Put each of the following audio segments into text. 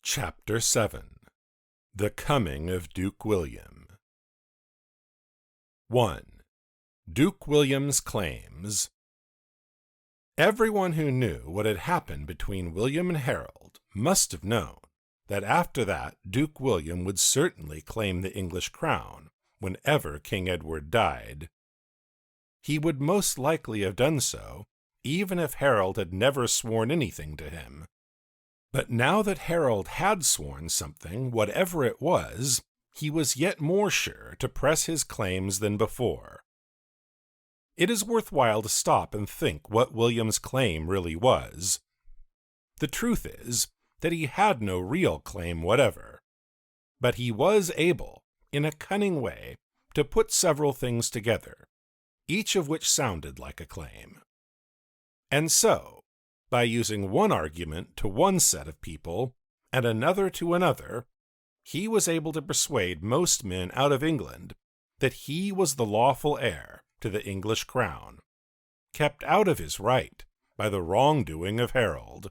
Chapter 7 The Coming of Duke William 1. Duke William's Claims. Everyone who knew what had happened between William and Harold must have known that after that Duke William would certainly claim the English crown whenever King Edward died. He would most likely have done so, even if Harold had never sworn anything to him. But now that Harold had sworn something, whatever it was, he was yet more sure to press his claims than before. It is worthwhile to stop and think what William's claim really was. The truth is that he had no real claim whatever, but he was able, in a cunning way, to put several things together, each of which sounded like a claim. And so, by using one argument to one set of people and another to another, he was able to persuade most men out of England that he was the lawful heir to the English crown, kept out of his right by the wrongdoing of Harold.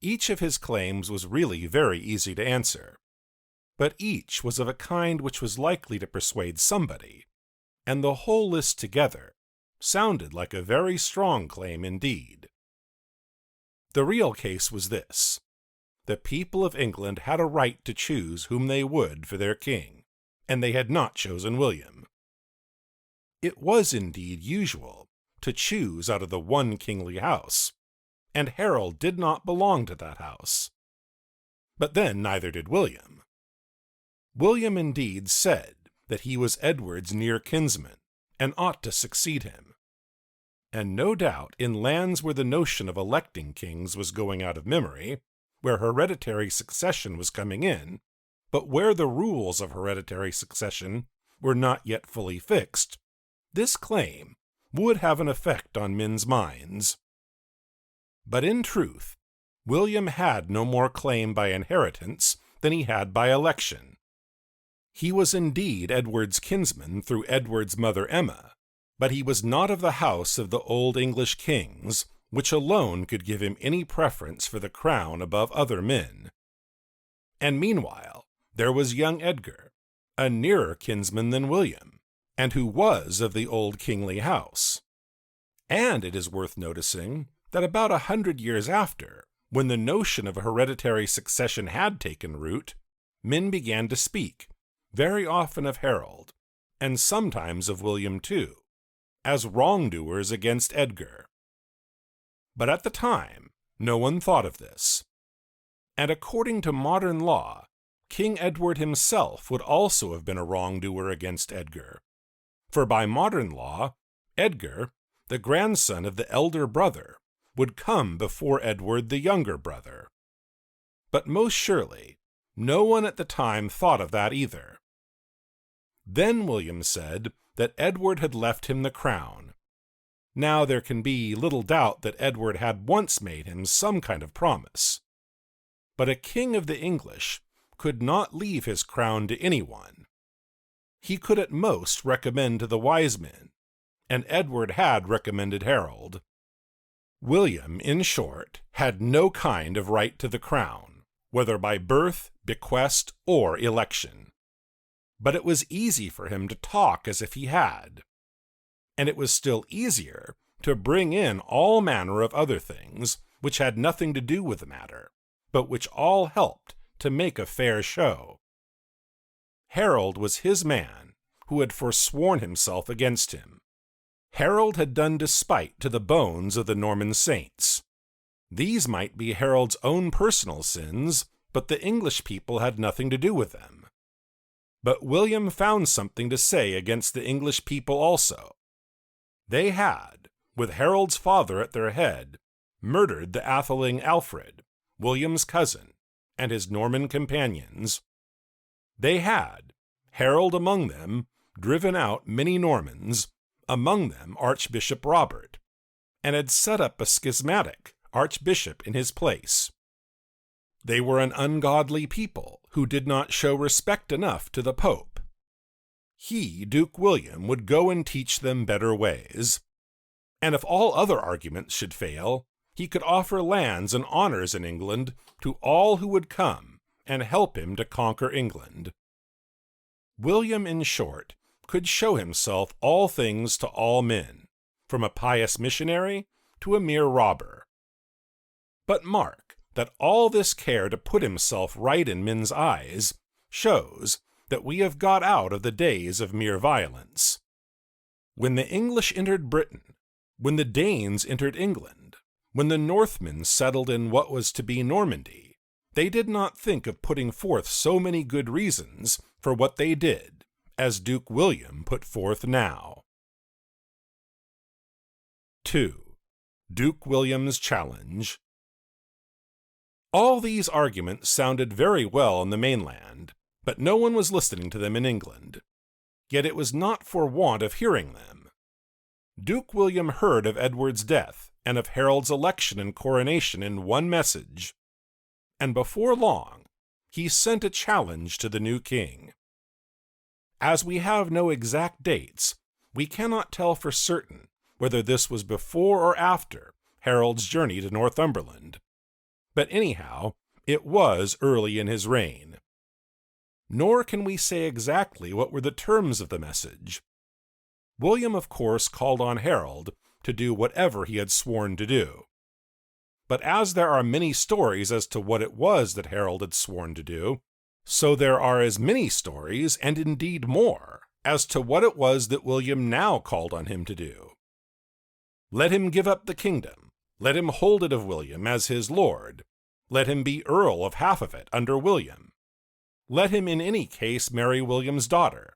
Each of his claims was really very easy to answer, but each was of a kind which was likely to persuade somebody, and the whole list together sounded like a very strong claim indeed. The real case was this: the people of England had a right to choose whom they would for their king, and they had not chosen William. It was indeed usual to choose out of the one kingly house, and Harold did not belong to that house. But then neither did William. William indeed said that he was Edward's near kinsman, and ought to succeed him. And no doubt in lands where the notion of electing kings was going out of memory, where hereditary succession was coming in, but where the rules of hereditary succession were not yet fully fixed, this claim would have an effect on men's minds. But in truth, William had no more claim by inheritance than he had by election. He was indeed Edward's kinsman through Edward's mother Emma, but he was not of the house of the old English kings, which alone could give him any preference for the crown above other men. And meanwhile, there was young Edgar, a nearer kinsman than William, and who was of the old kingly house. And it is worth noticing that about 100 years after, when the notion of hereditary succession had taken root, men began to speak, very often of Harold, and sometimes of William too, as wrongdoers against Edgar. But at the time, no one thought of this. And according to modern law, King Edward himself would also have been a wrongdoer against Edgar. For by modern law, Edgar, the grandson of the elder brother, would come before Edward the younger brother. But most surely, no one at the time thought of that either. Then William said that Edward had left him the crown. Now there can be little doubt that Edward had once made him some kind of promise. But a king of the English could not leave his crown to anyone. He could at most recommend to the wise men, and Edward had recommended Harold. William, in short, had no kind of right to the crown, whether by birth, bequest, or election. But it was easy for him to talk as if he had. And it was still easier to bring in all manner of other things which had nothing to do with the matter, but which all helped to make a fair show. Harold was his man, who had forsworn himself against him. Harold had done despite to the bones of the Norman saints. These might be Harold's own personal sins, but the English people had nothing to do with them. But William found something to say against the English people also. They had, with Harold's father at their head, murdered the atheling Alfred, William's cousin, and his Norman companions. They had, Harold among them, driven out many Normans, among them Archbishop Robert, and had set up a schismatic archbishop in his place. They were an ungodly people who did not show respect enough to the Pope. He, Duke William, would go and teach them better ways. And if all other arguments should fail, he could offer lands and honors in England to all who would come and help him to conquer England. William, in short, could show himself all things to all men, from a pious missionary to a mere robber. But mark that all this care to put himself right in men's eyes shows that we have got out of the days of mere violence. When the English entered Britain, when the Danes entered England, when the Northmen settled in what was to be Normandy, they did not think of putting forth so many good reasons for what they did, as Duke William put forth now. 2. Duke William's challenge. All these arguments sounded very well on the mainland, but no one was listening to them in England. Yet it was not for want of hearing them. Duke William heard of Edward's death and of Harold's election and coronation in one message, and before long he sent a challenge to the new king. As we have no exact dates, we cannot tell for certain whether this was before or after Harold's journey to Northumberland, but anyhow, it was early in his reign. Nor can we say exactly what were the terms of the message. William, of course, called on Harold to do whatever he had sworn to do. But as there are many stories as to what it was that Harold had sworn to do, so there are as many stories, and indeed more, as to what it was that William now called on him to do. Let him give up the kingdom. Let him hold it of William as his lord. Let him be earl of half of it under William. Let him in any case marry William's daughter.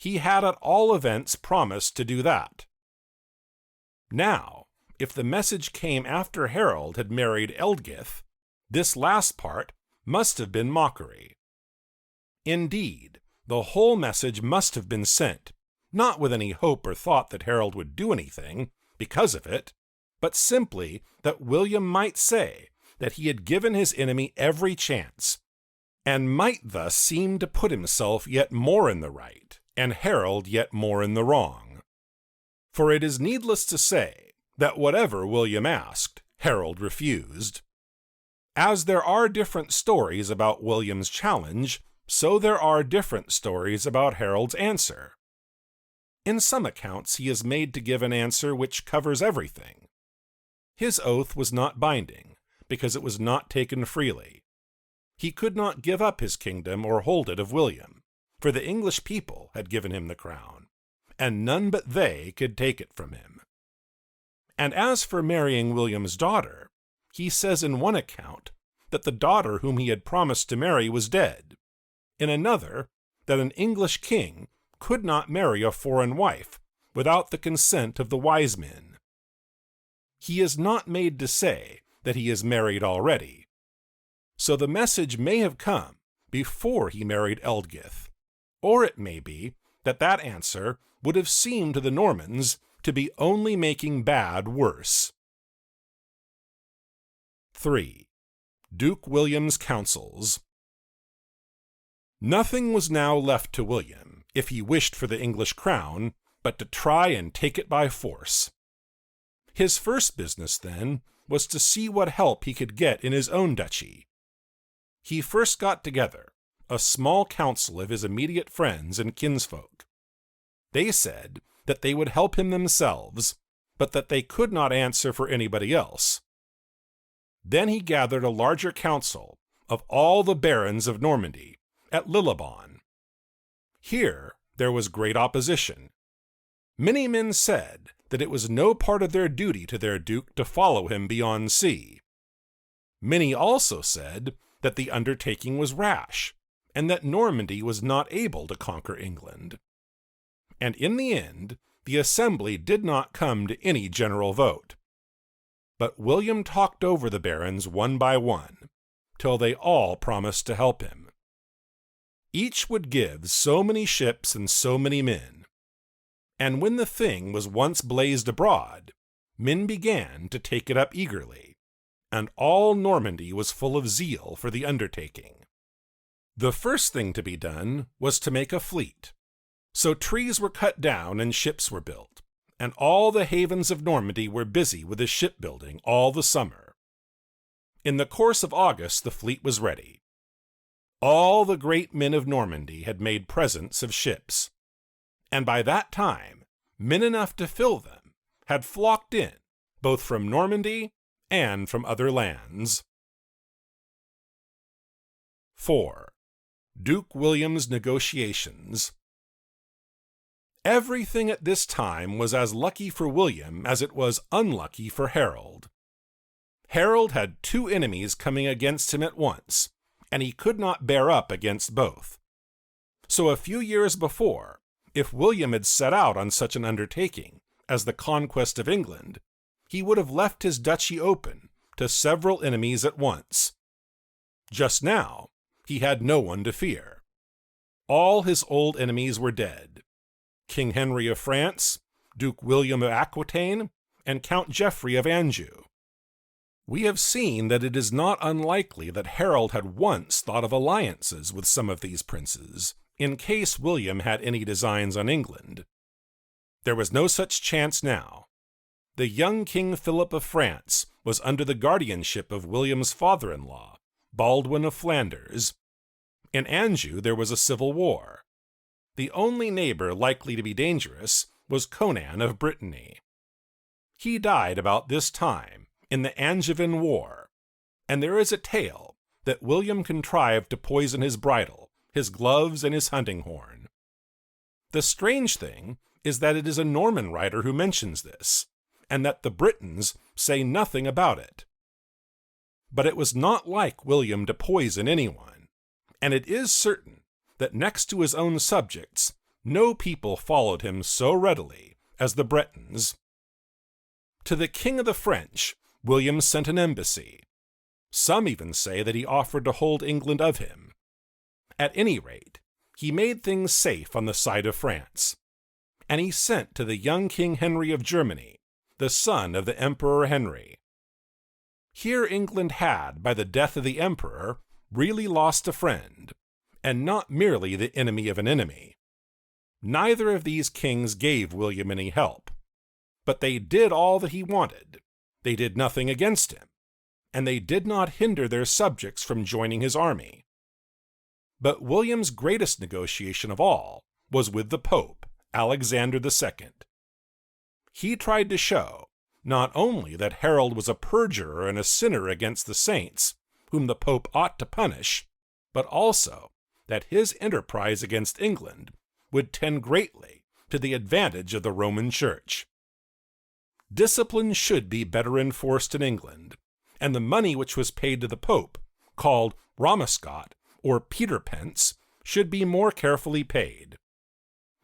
He had at all events promised to do that. Now, if the message came after Harold had married Ealdgyth, this last part must have been mockery. Indeed, the whole message must have been sent, not with any hope or thought that Harold would do anything because of it, but simply that William might say that he had given his enemy every chance, and might thus seem to put himself yet more in the right, and Harold yet more in the wrong. For it is needless to say that whatever William asked, Harold refused. As there are different stories about William's challenge, so there are different stories about Harold's answer. In some accounts he is made to give an answer which covers everything. His oath was not binding, because it was not taken freely. He could not give up his kingdom or hold it of William, for the English people had given him the crown, and none but they could take it from him. And as for marrying William's daughter, he says in one account that the daughter whom he had promised to marry was dead, in another that an English king could not marry a foreign wife without the consent of the wise men. He is not made to say that he is married already, so the message may have come before he married Ealdgyth, or it may be that that answer would have seemed to the Normans to be only making bad worse. 3. Duke William's counsels. Nothing was now left to William, if he wished for the English crown, but to try and take it by force. His first business, then, was to see what help he could get in his own duchy. He first got together a small council of his immediate friends and kinsfolk. They said that they would help him themselves, but that they could not answer for anybody else. Then he gathered a larger council of all the barons of Normandy at Lillebonne. Here there was great opposition. Many men said that it was no part of their duty to their duke to follow him beyond sea. Many also said that the undertaking was rash, and that Normandy was not able to conquer England. And in the end, the assembly did not come to any general vote. But William talked over the barons one by one, till they all promised to help him. Each would give so many ships and so many men. And when the thing was once blazed abroad, men began to take it up eagerly, and all Normandy was full of zeal for the undertaking. The first thing to be done was to make a fleet. So trees were cut down and ships were built, and all the havens of Normandy were busy with his shipbuilding all the summer. In the course of August the fleet was ready. All the great men of Normandy had made presents of ships, and by that time men enough to fill them had flocked in, both from Normandy and from other lands. 4. Duke William's negotiations. Everything at this time was as lucky for William as it was unlucky for Harold. Harold had two enemies coming against him at once, and he could not bear up against both. So a few years before, if William had set out on such an undertaking as the conquest of England, he would have left his duchy open to several enemies at once. Just now, he had no one to fear. All his old enemies were dead: King Henry of France, Duke William of Aquitaine, and Count Geoffrey of Anjou. We have seen that it is not unlikely that Harold had once thought of alliances with some of these princes, in case William had any designs on England. There was no such chance now. The young King Philip of France was under the guardianship of William's father-in-law, Baldwin of Flanders. In Anjou there was a civil war. The only neighbor likely to be dangerous was Conan of Brittany. He died about this time in the Angevin War, and there is a tale that William contrived to poison his bridle, his gloves, and his hunting horn. The strange thing is that it is a Norman writer who mentions this, and that the Britons say nothing about it. But it was not like William to poison anyone, and it is certain that next to his own subjects, no people followed him so readily as the Bretons. To the King of the French, William sent an embassy. Some even say that he offered to hold England of him. At any rate, he made things safe on the side of France, and he sent to the young King Henry of Germany, the son of the Emperor Henry. Here England had, by the death of the emperor, really lost a friend, and not merely the enemy of an enemy. Neither of these kings gave William any help, but they did all that he wanted. They did nothing against him, and they did not hinder their subjects from joining his army. But William's greatest negotiation of all was with the Pope, Alexander II. He tried to show not only that Harold was a perjurer and a sinner against the saints, whom the Pope ought to punish, but also that his enterprise against England would tend greatly to the advantage of the Roman Church. Discipline should be better enforced in England, and the money which was paid to the Pope, called Ramescot or Peterpence, should be more carefully paid.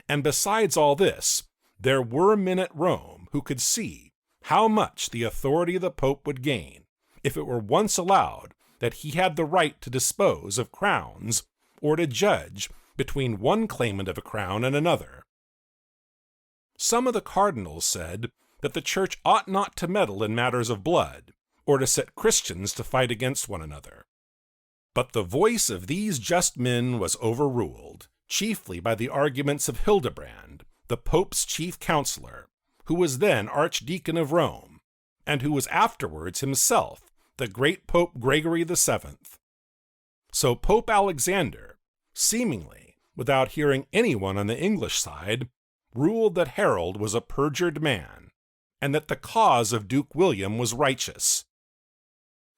And besides all this, there were men at Rome who could see how much the authority of the Pope would gain if it were once allowed that he had the right to dispose of crowns or to judge between one claimant of a crown and another. Some of the cardinals said that the Church ought not to meddle in matters of blood, or to set Christians to fight against one another. But the voice of these just men was overruled, chiefly by the arguments of Hildebrand, the Pope's chief counselor, who was then Archdeacon of Rome, and who was afterwards himself the great Pope Gregory VII. So Pope Alexander, seemingly without hearing anyone on the English side, ruled that Harold was a perjured man, and that the cause of Duke William was righteous.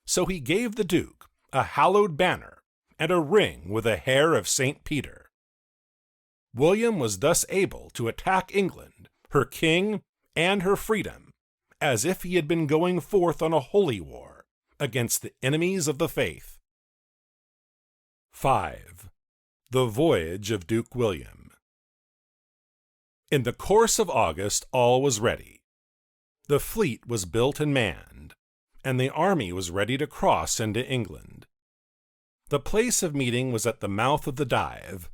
So he gave the Duke a hallowed banner and a ring with a hair of St. Peter. William was thus able to attack England, her king, and her freedom, as if he had been going forth on a holy war against the enemies of the faith. 5. The Voyage of Duke William. In the course of August all was ready. The fleet was built and manned, and the army was ready to cross into England. The place of meeting was at the mouth of the Dive.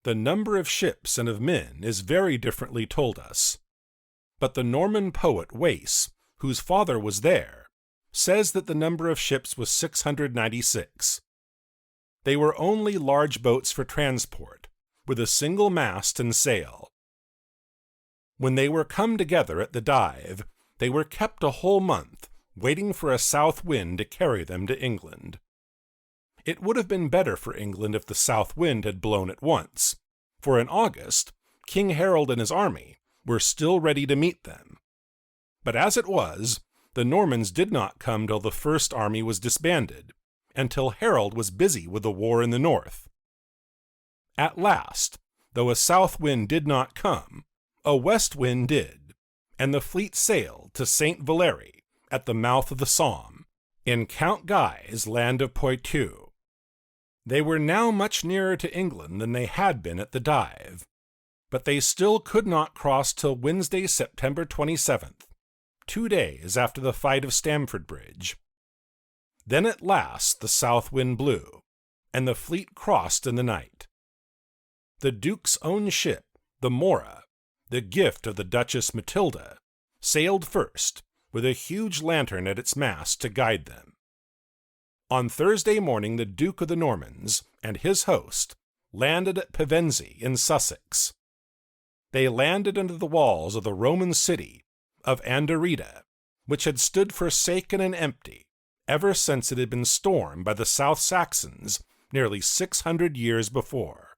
The number of ships and of men is very differently told us, but the Norman poet Wace, whose father was there, says that the number of ships was 696. They were only large boats for transport, with a single mast and sail. When they were come together at the Dive, they were kept a whole month, waiting for a south wind to carry them to England. It would have been better for England if the south wind had blown at once, for in August, King Harold and his army were still ready to meet them. But as it was, the Normans did not come till the first army was disbanded, and till Harold was busy with the war in the north. At last, though a south wind did not come, a west wind did, and the fleet sailed to St. Valery at the mouth of the Somme, in Count Guy's land of Poitou. They were now much nearer to England than they had been at the Dive, but they still could not cross till Wednesday, September 27th, 2 days after the fight of Stamford Bridge. Then at last the south wind blew, and the fleet crossed in the night. The Duke's own ship, the Mora, the gift of the Duchess Matilda, sailed first, with a huge lantern at its mast to guide them. On Thursday morning the Duke of the Normans and his host landed at Pevensey in Sussex. They landed under the walls of the Roman city of Anderida, which had stood forsaken and empty ever since it had been stormed by the South Saxons nearly 600 years before.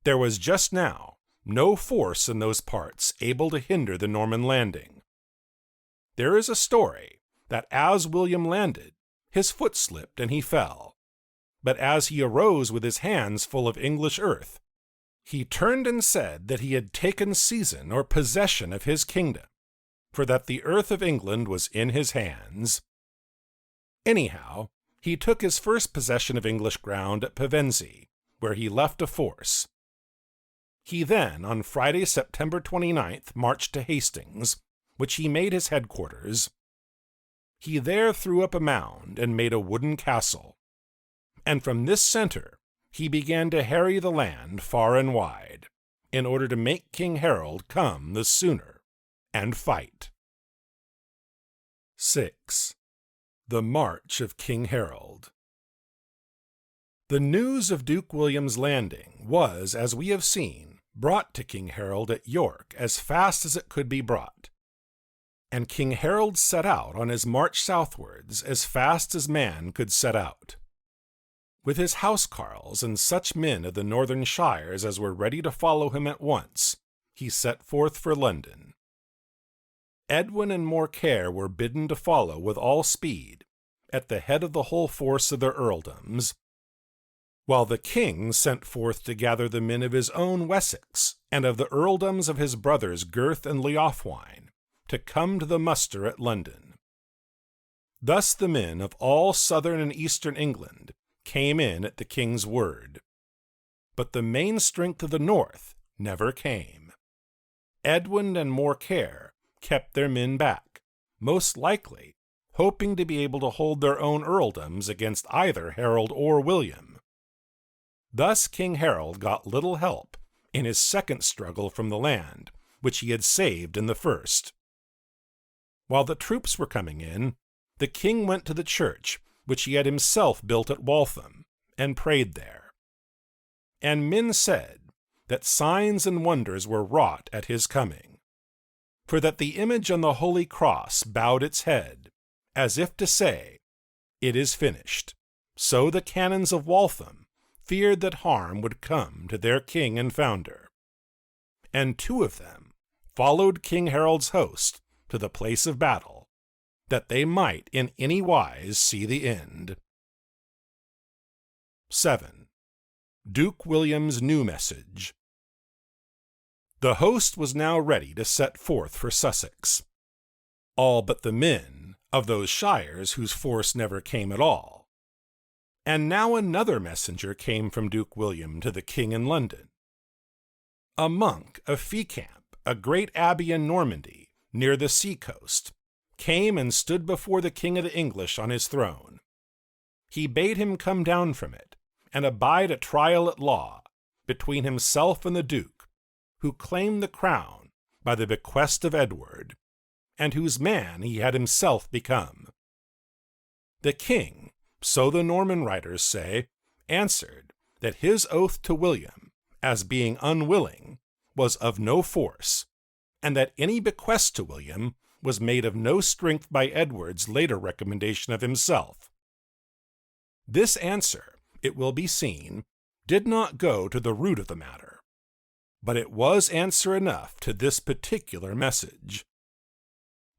There was just now no force in those parts able to hinder the Norman landing. There is a story that as William landed, his foot slipped and he fell, but as he arose with his hands full of English earth, he turned and said that he had taken seizin or possession of his kingdom, for that the earth of England was in his hands. Anyhow, he took his first possession of English ground at Pevensey, where he left a force. He then, on Friday, September 29th, marched to Hastings, which he made his headquarters. He there threw up a mound and made a wooden castle, and from this center he began to harry the land far and wide, in order to make King Harold come the sooner and fight. 6. The March of King Harold. The news of Duke William's landing was, as we have seen, brought to King Harold at York as fast as it could be brought. And King Harold set out on his march southwards as fast as man could set out. With his housecarls and such men of the northern shires as were ready to follow him at once, he set forth for London. Edwin and Morkere were bidden to follow with all speed, at the head of the whole force of their earldoms, while the king sent forth to gather the men of his own Wessex and of the earldoms of his brothers Gurth and Leofwine, to come to the muster at London. Thus the men of all southern and eastern England came in at the king's word. But the main strength of the north never came. Edwin and Morkere kept their men back, most likely hoping to be able to hold their own earldoms against either Harold or William. Thus King Harold got little help in his second struggle from the land, which he had saved in the first. While the troops were coming in, the king went to the church, which he had himself built at Waltham, and prayed there. And men said that signs and wonders were wrought at his coming, for that the image on the holy cross bowed its head, as if to say, "It is finished." So the canons of Waltham feared that harm would come to their king and founder. And 2 of them followed King Harold's host to the place of battle, that they might in any wise see the end. 7. Duke William's new message. The host was now ready to set forth for Sussex, all but the men of those shires whose force never came at all. And now another messenger came from Duke William to the king in London. A monk of Fécamp, a great abbey in Normandy, near the sea-coast, came and stood before the king of the English on his throne. He bade him come down from it, and abide a trial at law between himself and the duke, who claimed the crown by the bequest of Edward, and whose man he had himself become. The king, so the Norman writers say, answered that his oath to William, as being unwilling, was of no force, and that any bequest to William was made of no strength by Edward's later recommendation of himself. This answer, it will be seen, did not go to the root of the matter, but it was answer enough to this particular message.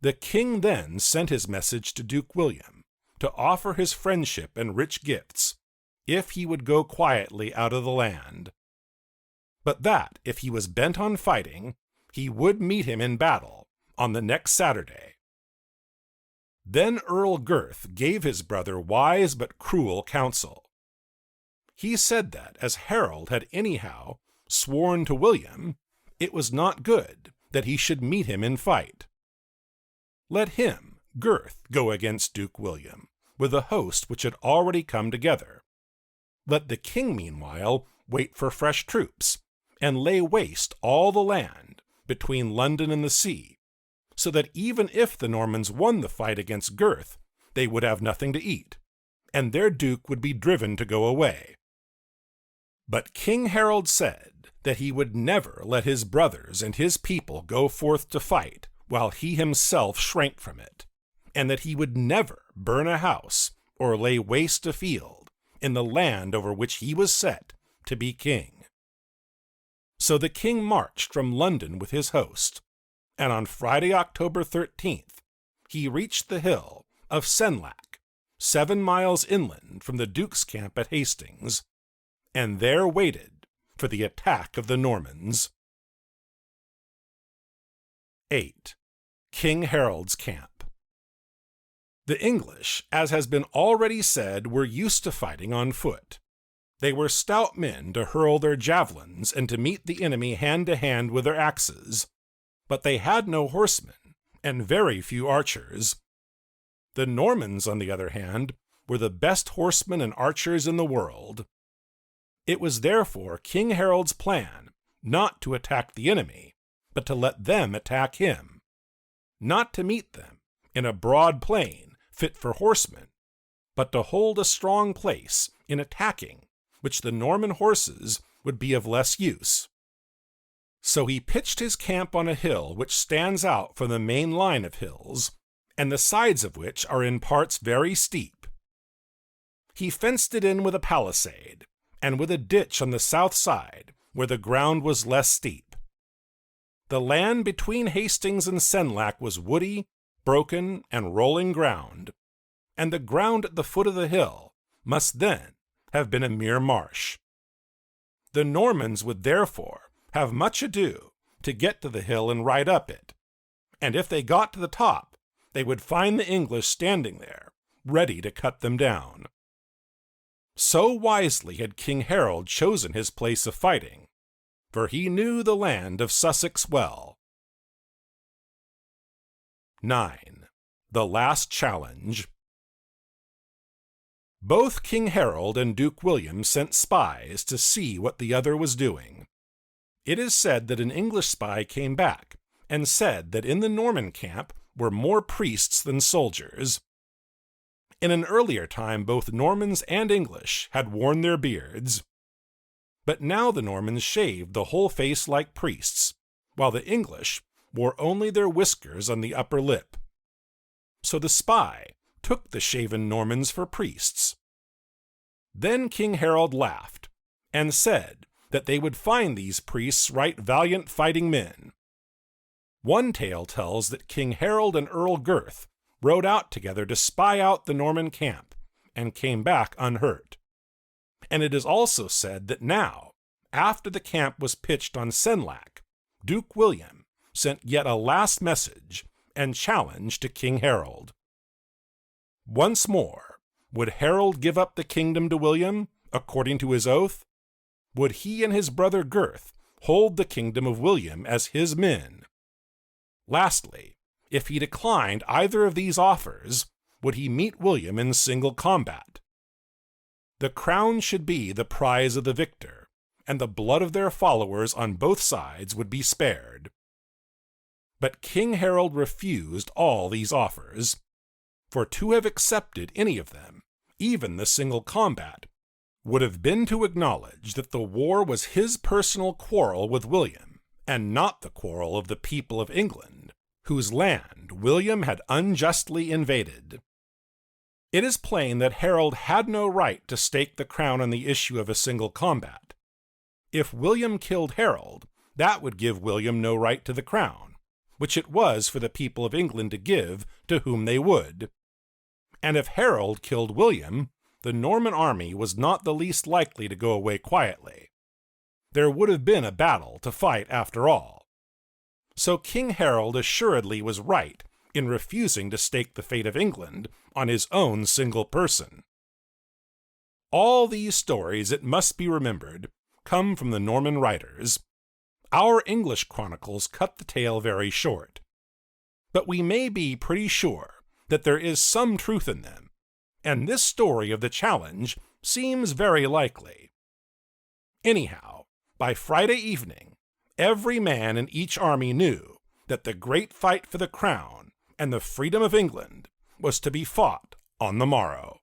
The king then sent his message to Duke William to offer his friendship and rich gifts if he would go quietly out of the land, but that if he was bent on fighting, he would meet him in battle on the next Saturday. Then Earl Gurth gave his brother wise but cruel counsel. He said that, as Harold had anyhow sworn to William, it was not good that he should meet him in fight. Let him, Gurth, go against Duke William, with a host which had already come together. Let the king, meanwhile, wait for fresh troops, and lay waste all the land between London and the sea, so that even if the Normans won the fight against Gurth, they would have nothing to eat, and their duke would be driven to go away. But King Harold said that he would never let his brothers and his people go forth to fight while he himself shrank from it, and that he would never burn a house or lay waste a field in the land over which he was set to be king. So the king marched from London with his host, and on Friday, October 13th, he reached the hill of Senlac, 7 miles inland from the duke's camp at Hastings, and there waited for the attack of the Normans. 8. King Harold's Camp. The English, as has been already said, were used to fighting on foot. They were stout men to hurl their javelins and to meet the enemy hand to hand with their axes, but they had no horsemen and very few archers. The Normans, on the other hand, were the best horsemen and archers in the world. It was therefore King Harold's plan not to attack the enemy, but to let them attack him, not to meet them in a broad plain fit for horsemen, but to hold a strong place in attacking which the Norman horses would be of less use. So he pitched his camp on a hill which stands out from the main line of hills, and the sides of which are in parts very steep. He fenced it in with a palisade, and with a ditch on the south side where the ground was less steep. The land between Hastings and Senlac was woody, broken, and rolling ground, and the ground at the foot of the hill must then have been a mere marsh. The Normans would therefore have much ado to get to the hill and ride up it, and if they got to the top, they would find the English standing there, ready to cut them down. So wisely had King Harold chosen his place of fighting, for he knew the land of Sussex well. 9. The Last Challenge. Both King Harold and Duke William sent spies to see what the other was doing. It is said that an English spy came back and said that in the Norman camp were more priests than soldiers. In an earlier time, both Normans and English had worn their beards, but now the Normans shaved the whole face like priests, while the English wore only their whiskers on the upper lip. So the spy took the shaven Normans for priests. Then King Harold laughed, and said that they would find these priests right valiant fighting men. One tale tells that King Harold and Earl Gurth rode out together to spy out the Norman camp, and came back unhurt. And it is also said that now, after the camp was pitched on Senlac, Duke William sent yet a last message and challenge to King Harold. Once more, would Harold give up the kingdom to William, according to his oath? Would he and his brother Gurth hold the kingdom of William as his men? Lastly, if he declined either of these offers, would he meet William in single combat? The crown should be the prize of the victor, and the blood of their followers on both sides would be spared. But King Harold refused all these offers, for to have accepted any of them, even the single combat, would have been to acknowledge that the war was his personal quarrel with William, and not the quarrel of the people of England, whose land William had unjustly invaded. It is plain that Harold had no right to stake the crown on the issue of a single combat. If William killed Harold, that would give William no right to the crown, which it was for the people of England to give to whom they would. And if Harold killed William, the Norman army was not the least likely to go away quietly. There would have been a battle to fight after all. So King Harold assuredly was right in refusing to stake the fate of England on his own single person. All these stories, it must be remembered, come from the Norman writers. Our English chronicles cut the tale very short. But we may be pretty sure that there is some truth in them, and this story of the challenge seems very likely. Anyhow, by Friday evening, every man in each army knew that the great fight for the crown and the freedom of England was to be fought on the morrow.